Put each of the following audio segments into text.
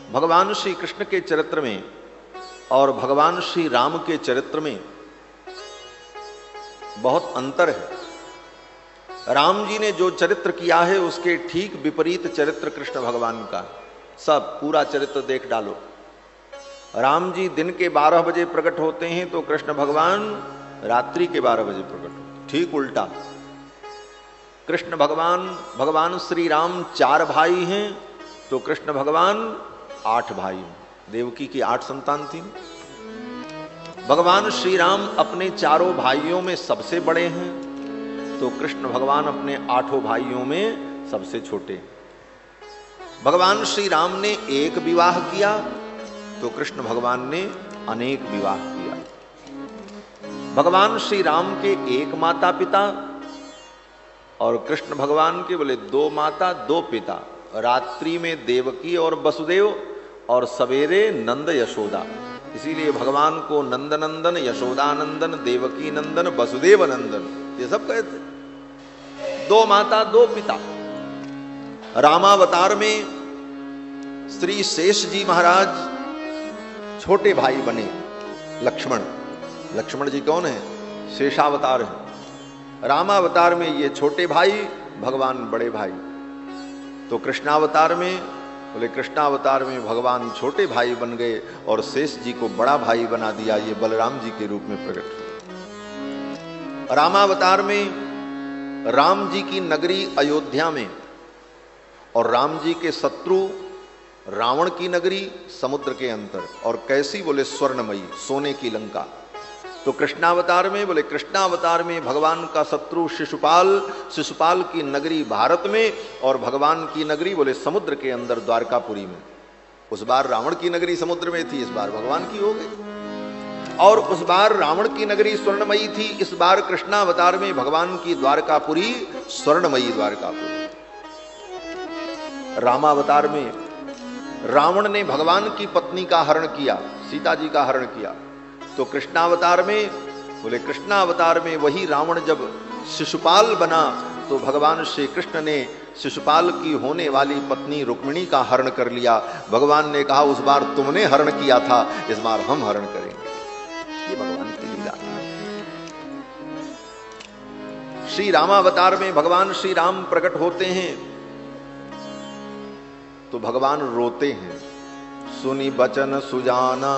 भगवान श्री कृष्ण के चरित्र में और भगवान श्री राम के चरित्र में बहुत अंतर है। राम जी ने जो चरित्र किया है उसके ठीक विपरीत चरित्र कृष्ण भगवान का। सब पूरा चरित्र देख डालो। राम जी दिन के 12 बजे प्रकट होते हैं तो कृष्ण भगवान रात्रि के 12 बजे प्रकट होते, ठीक उल्टा। कृष्ण भगवान श्री राम 4 भाई हैं तो कृष्ण भगवान 8 भाई हैं। देवकी की 8 संतान थी। भगवान श्री राम अपने 4 भाइयों में सबसे बड़े हैं तो कृष्ण भगवान अपने 8 भाइयों में सबसे छोटे हैं। भगवान श्री राम ने एक विवाह किया तो कृष्ण भगवान ने अनेक विवाह किया। भगवान श्री राम के एक माता पिता और कृष्ण भगवान के बोले 2 माता 2 पिता। रात्रि में देवकी और वसुदेव और सवेरे नंद यशोदा। इसीलिए भगवान को नंद नंदन, यशोदा नंदन, देवकी नंदन, वसुदेव नंदन ये सब कहते। 2 माता 2 पिता। रामावतार में श्री शेष जी महाराज छोटे भाई बने। लक्ष्मण जी कौन है? शेषावतार है। रामावतार में ये छोटे भाई, भगवान बड़े भाई। तो कृष्णावतार में बोले कृष्णावतार में भगवान छोटे भाई बन गए और शेष जी को बड़ा भाई बना दिया। ये बलराम जी के रूप में प्रकट हुए। रामावतार में राम जी की नगरी अयोध्या में और राम जी के शत्रु रावण की नगरी समुद्र के अंतर। और कैसी? बोले स्वर्णमयी, सोने की लंका। तो कृष्णावतार में बोले कृष्णावतार में भगवान का शत्रु शिशुपाल की नगरी भारत में और भगवान की नगरी बोले समुद्र के अंदर द्वारकापुरी में। उस बार रावण की नगरी समुद्र में थी, इस बार भगवान की हो गई। और उस बार रावण की नगरी स्वर्णमयी थी, इस बार कृष्णावतार में भगवान की द्वारकापुरी स्वर्णमयी द्वारकापुरी। रामावतार में रावण ने भगवान की पत्नी का हरण किया, सीता जी का हरण किया। तो कृष्णावतार में बोले कृष्णावतार में वही रावण जब शिशुपाल बना तो भगवान श्री कृष्ण ने शिशुपाल की होने वाली पत्नी रुक्मिणी का हरण कर लिया। भगवान ने कहा उस बार तुमने हरण किया था, इस बार हम हरण करेंगे। ये भगवान की लीला। श्री रामावतार में भगवान श्री राम प्रकट होते हैं तो भगवान रोते हैं। सुनी बचन सुजाना,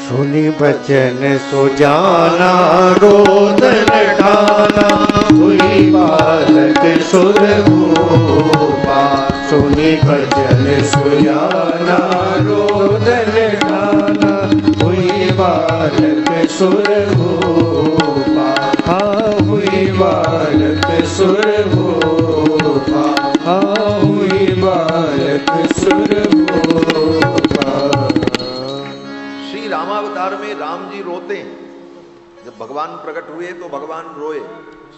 सुनी बचन सुजाना, रोदन ठाना, हुई बालक सुर भूपा। सुनी बचन सुजाना, रोदन ठाना, हुई बालक सुर भूपा। हाँ हुई बालक सुर भूपा, हाँ हुई बालक सुर भूपा। रामावतार में राम जी रोते हैं। जब भगवान प्रकट हुए तो भगवान रोए।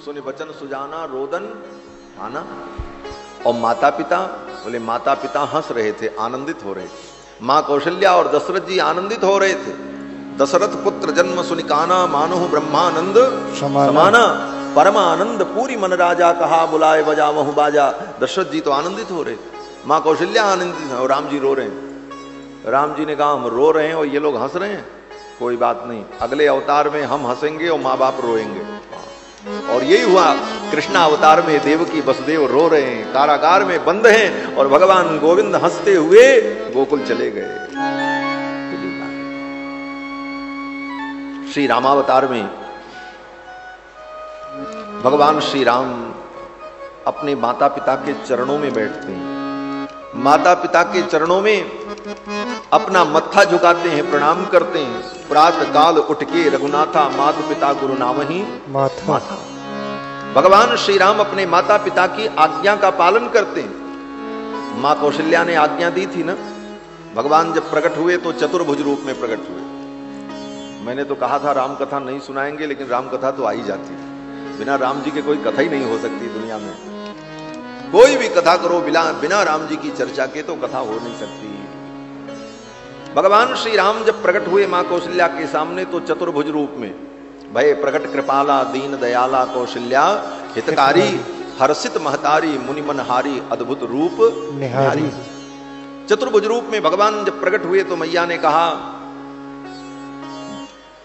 सुने बचन सुजाना, रोदन ठाना। और माता पिता बोले माता पिता हंस रहे थे, आनंदित हो रहे थे। मां कौशल्या और दशरथ जी आनंदित हो रहे थे। दशरथ पुत्र जन्म सुनिकाना, मानो ब्रह्मानंद समाना। परमानंद पूरी मन राजा, कहा बुलाए बजा महु बाजा। दशरथ जी तो आनंदित हो रहे थे, मां कौशल्या आनंदित है और राम जी रो रहे हैं। राम जी ने कहा हम रो रहे हैं और ये लोग हंस रहे हैं, कोई बात नहीं, अगले अवतार में हम हंसेंगे और माँ बाप रोएंगे। और यही हुआ। कृष्णा अवतार में देवकी वसुदेव रो रहे हैं, कारागार में बंद हैं और भगवान गोविंद हंसते हुए गोकुल चले गए। श्री रामावतार में भगवान श्री राम अपने माता पिता के चरणों में बैठते हैं। माता पिता के चरणों में अपना मत्था झुकाते हैं, प्रणाम करते हैं। प्रातः काल उठ के रघुनाथा, मातु पिता गुरु नाम ही माथा। भगवान श्री राम अपने माता पिता की आज्ञा का पालन करते हैं। मां कौशल्या ने आज्ञा दी थी ना, भगवान जब प्रकट हुए तो चतुर्भुज रूप में प्रकट हुए। मैंने तो कहा था राम कथा नहीं सुनाएंगे, लेकिन राम कथा तो आ ही जाती है। बिना राम जी के कोई कथा ही नहीं हो सकती दुनिया में। कोई भी कथा करो बिना राम जी की चर्चा के तो कथा हो नहीं सकती। भगवान श्री राम जब प्रकट हुए मां कौशल्या के सामने तो चतुर्भुज रूप में भय प्रकट कृपाला, दीन दयाला, कौशल्या हितकारी, हर्षित महतारी, मुनि मनहारी, अद्भुत रूप निहारी। चतुर्भुज रूप में भगवान जब प्रकट हुए तो मैया ने कहा,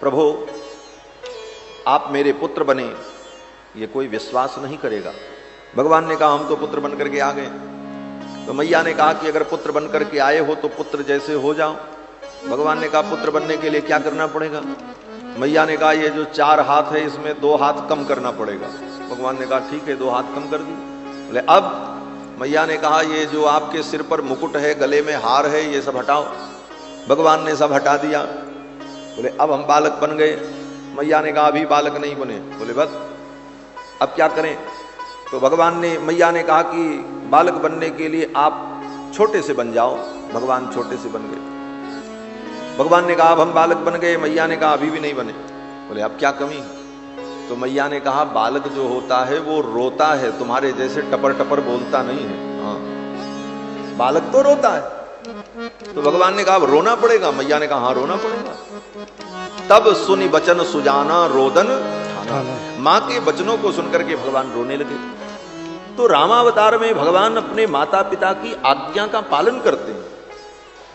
प्रभु आप मेरे पुत्र बने, ये कोई विश्वास नहीं करेगा। भगवान ने कहा हम तो पुत्र बन करके आ गए। तो मैया ने कहा कि अगर पुत्र बन करके आए हो तो पुत्र जैसे हो जाओ। भगवान ने कहा पुत्र बनने के लिए क्या करना पड़ेगा? मैया ने कहा ये जो 4 हाथ है इसमें 2 हाथ कम करना पड़ेगा। भगवान ने कहा ठीक है 2 हाथ कम कर दी। बोले अब? मैया ने कहा ये जो आपके सिर पर मुकुट है, गले में हार है, ये सब हटाओ। भगवान ने सब हटा दिया। बोले अब हम बालक बन गए। मैया ने कहा अभी बालक नहीं बने। बोले बस अब क्या करें? तो भगवान ने, मैया ने कहा कि बालक बनने के लिए आप छोटे से बन जाओ। भगवान छोटे से बन गए। भगवान ने कहा अब हम बालक बन गए। मैया ने कहा अभी भी नहीं बने। बोले अब क्या कमी? तो मैया ने कहा बालक जो होता है वो रोता है, तुम्हारे जैसे टपर टपर बोलता नहीं है। हाँ बालक तो रोता है। तो भगवान ने कहा अब रोना पड़ेगा। मैया ने कहा हाँ रोना पड़ेगा। तब सुनी बचन सुजाना रोदन ठाना। मां के वचनों को सुनकर के भगवान रोने लगे। तो रामावतार में भगवान अपने माता पिता की आज्ञा का पालन करते हैं,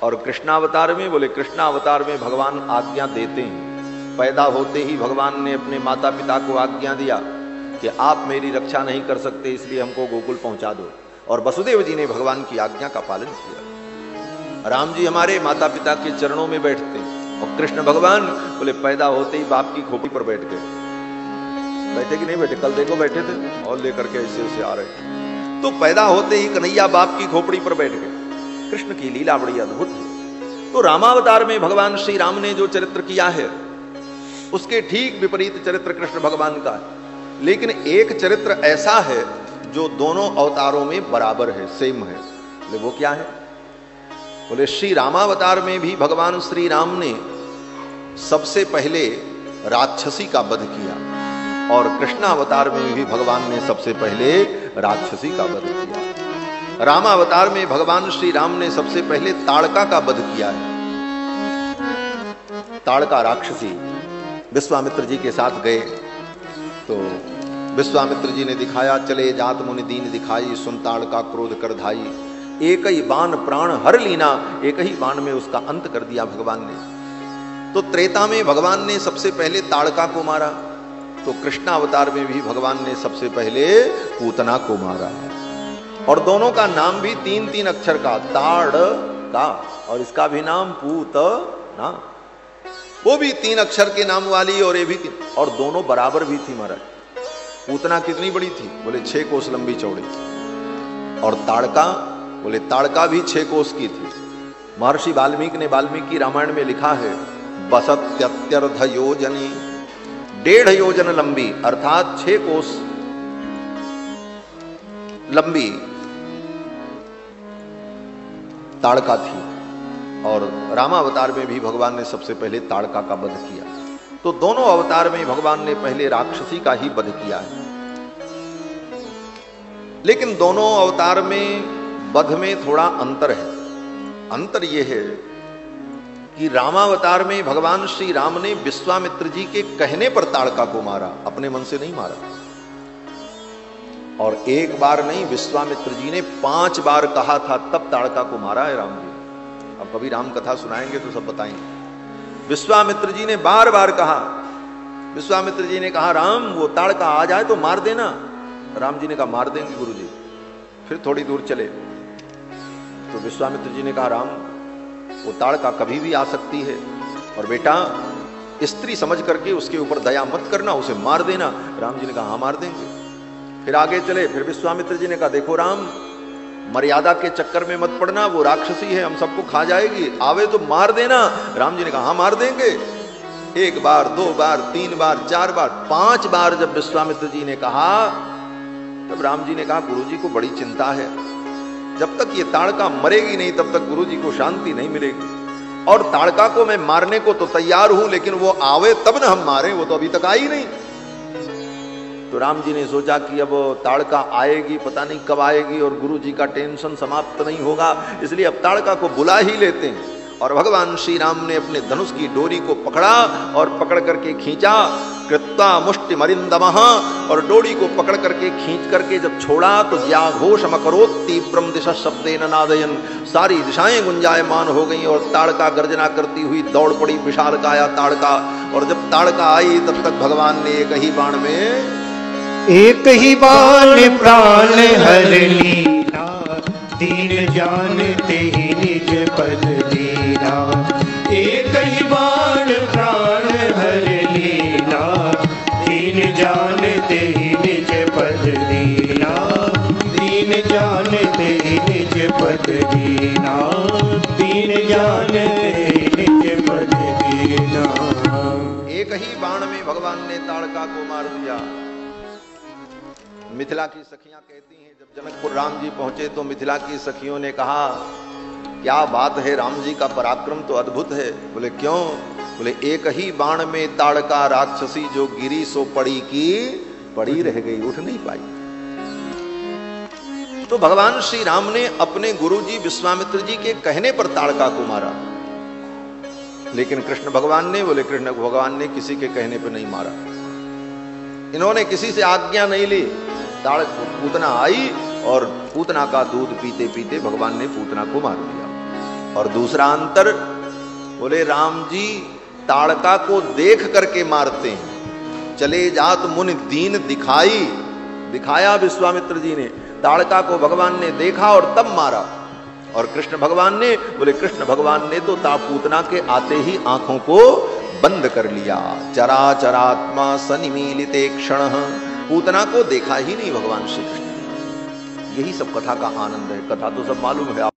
और कृष्णावतार में, बोले कृष्णावतार में भगवान आज्ञा देते हैं। पैदा होते ही भगवान ने अपने माता पिता को आज्ञा दिया कि आप मेरी रक्षा नहीं कर सकते, इसलिए हमको गोकुल पहुंचा दो। और वसुदेव जी ने भगवान की आज्ञा का पालन किया। राम जी हमारे माता पिता के चरणों में बैठते, और कृष्ण भगवान बोले पैदा होते ही बाप की खोपड़ी पर बैठ गए। बैठे कि नहीं बैठे? कल देखो बैठे थे और लेकर के ऐसे ऐसे आ रहे। तो पैदा होते ही कन्हैया बाप की खोपड़ी पर बैठ गए। कृष्ण की लीला बड़ी अद्भुत है। तो रामावतार में भगवान श्री राम ने जो चरित्र किया है उसके ठीक विपरीत चरित्र कृष्ण भगवान का है। लेकिन एक चरित्र ऐसा है जो दोनों अवतारों में बराबर है, सेम है। बोले वो क्या है? बोले श्री रामावतार में भी भगवान श्री राम ने सबसे पहले राक्षसी का वध किया, और कृष्णावतार में भी भगवान ने सबसे पहले राक्षसी का वध किया। रामावतार में भगवान श्री राम ने सबसे पहले ताड़का का वध किया है। ताड़का राक्षसी विश्वामित्र जी के साथ गए तो विश्वामित्र जी ने दिखाया, चले जात मुनि दीन दिखाई, सुन ताड़का क्रोध कर धाई, एक ही बाण प्राण हर लीना, एक ही बाण में उसका अंत कर दिया भगवान ने। तो त्रेता में भगवान ने सबसे पहले ताड़का को मारा, तो कृष्णावतार में भी भगवान ने सबसे पहले पूतना को मारा। और दोनों का नाम भी 3-3 अक्षर का, ताड़ का, और इसका भी नाम पूतना। वो भी 3 अक्षर के नाम वाली, और ये भी 3, और दोनों बराबर भी थी महाराज। पूतना कितनी बड़ी थी? बोले 6 कोस लंबी चौड़ी। और ताड़का, बोले ताड़का भी 6 कोस की थी। महर्षि वाल्मीकि ने वाल्मीकि रामायण में लिखा है, बसत्यत्यर्ध योजनी, 1.5 योजन लंबी, अर्थात 6 कोस लंबी ताड़का थी। और रामावतार में भी भगवान ने सबसे पहले ताड़का का वध किया। तो दोनों अवतार में भगवान ने पहले राक्षसी का ही वध किया है। लेकिन दोनों अवतार में वध में थोड़ा अंतर है। अंतर यह है कि रामावतार में भगवान श्री राम ने विश्वामित्र जी के कहने पर ताड़का को मारा, अपने मन से नहीं मारा। और एक बार नहीं, विश्वामित्र जी ने 5 बार कहा था तब ताड़का को मारा है राम जी। अब कभी राम कथा सुनाएंगे तो सब बताएंगे। विश्वामित्र जी ने बार बार कहा। विश्वामित्र जी ने कहा राम वो ताड़का आ जाए तो मार देना। राम जी ने कहा मार देंगे गुरुजी। फिर थोड़ी दूर चले तो विश्वामित्र जी ने कहा राम वो ताड़का कभी भी आ सकती है, और बेटा स्त्री समझ करके उसके ऊपर दया मत करना, उसे मार देना। राम जी ने कहा हाँ मार देंगे। फिर आगे चले, फिर विश्वामित्र जी ने कहा देखो राम मर्यादा के चक्कर में मत पड़ना, वो राक्षसी है, हम सबको खा जाएगी, आवे तो मार देना। राम जी ने कहा हाँ मार देंगे। 1 बार 2 बार 3 बार 4 बार 5 बार जब विश्वामित्र जी ने कहा, तब राम जी ने कहा गुरुजी को बड़ी चिंता है, जब तक ये ताड़का मरेगी नहीं तब तक गुरुजी को शांति नहीं मिलेगी। और ताड़का को मैं मारने को तो तैयार हूं, लेकिन वो आवे तब ना हम मारें, वो तो अभी तक आई नहीं। तो राम जी ने सोचा कि अब ताड़का आएगी, पता नहीं कब आएगी, और गुरु जी का टेंशन समाप्त नहीं होगा, इसलिए अब ताड़का को बुला ही लेते हैं। और भगवान श्री राम ने अपने धनुष की डोरी को पकड़ा और पकड़ करके खींचा, कृत्वा मुष्टि मरिंदमः, और डोरी को पकड़ करके खींच करके जब छोड़ा तो ज्याघोषमकरोत् तीव्रम दिशा शब्देन नादयन, सारी दिशाएं गुंजायमान हो गई और ताड़का गर्जना करती हुई दौड़ पड़ी विशालकाया ताड़का। और जब ताड़का आई तब तक भगवान ने एक ही बाण प्राण हर लीला, दीन जानते ही निज पद दीना। एक ही बाण प्राण हर लीला, दीन जानते ही निज पद दीना। दीन जानते ही निज पद दीना, दीन जानते ही निज पद दीना। एक ही बाण में भगवान ने ताड़का को मार दिया। मिथिला की सखियां कहती हैं, जब जनकपुर राम जी पहुंचे तो मिथिला की सखियों ने कहा, क्या बात है, राम जी का पराक्रम तो अद्भुत है। बोले क्यों? बोले एक ही बाण में ताड़का राक्षसी जो गिरी सो पड़ी की पड़ी रह गई, उठ नहीं पाई। तो भगवान श्री राम ने अपने गुरुजी विश्वामित्र जी के कहने पर ताड़का को मारा, लेकिन कृष्ण भगवान ने, बोले कृष्ण भगवान ने किसी के कहने पर नहीं मारा, इन्होंने किसी से आज्ञा नहीं ली। पूतना आई और पूतना का दूध पीते पीते भगवान ने पूतना को मार दिया। और दूसरा अंतर, बोले राम जी ताड़का को देख करके मारते हैं, चले जात मुनि दीन दिखाया विश्वामित्र जी ने, ताड़का को भगवान ने देखा और तब मारा। और कृष्ण भगवान ने, बोले कृष्ण भगवान ने तो पूतना के आते ही आंखों को बंद कर लिया। चराचरात्मा सनिमीलिते क्षण, पूतना को देखा ही नहीं भगवान श्री कृष्ण। यही सब कथा का आनंद है। कथा तो सब मालूम है।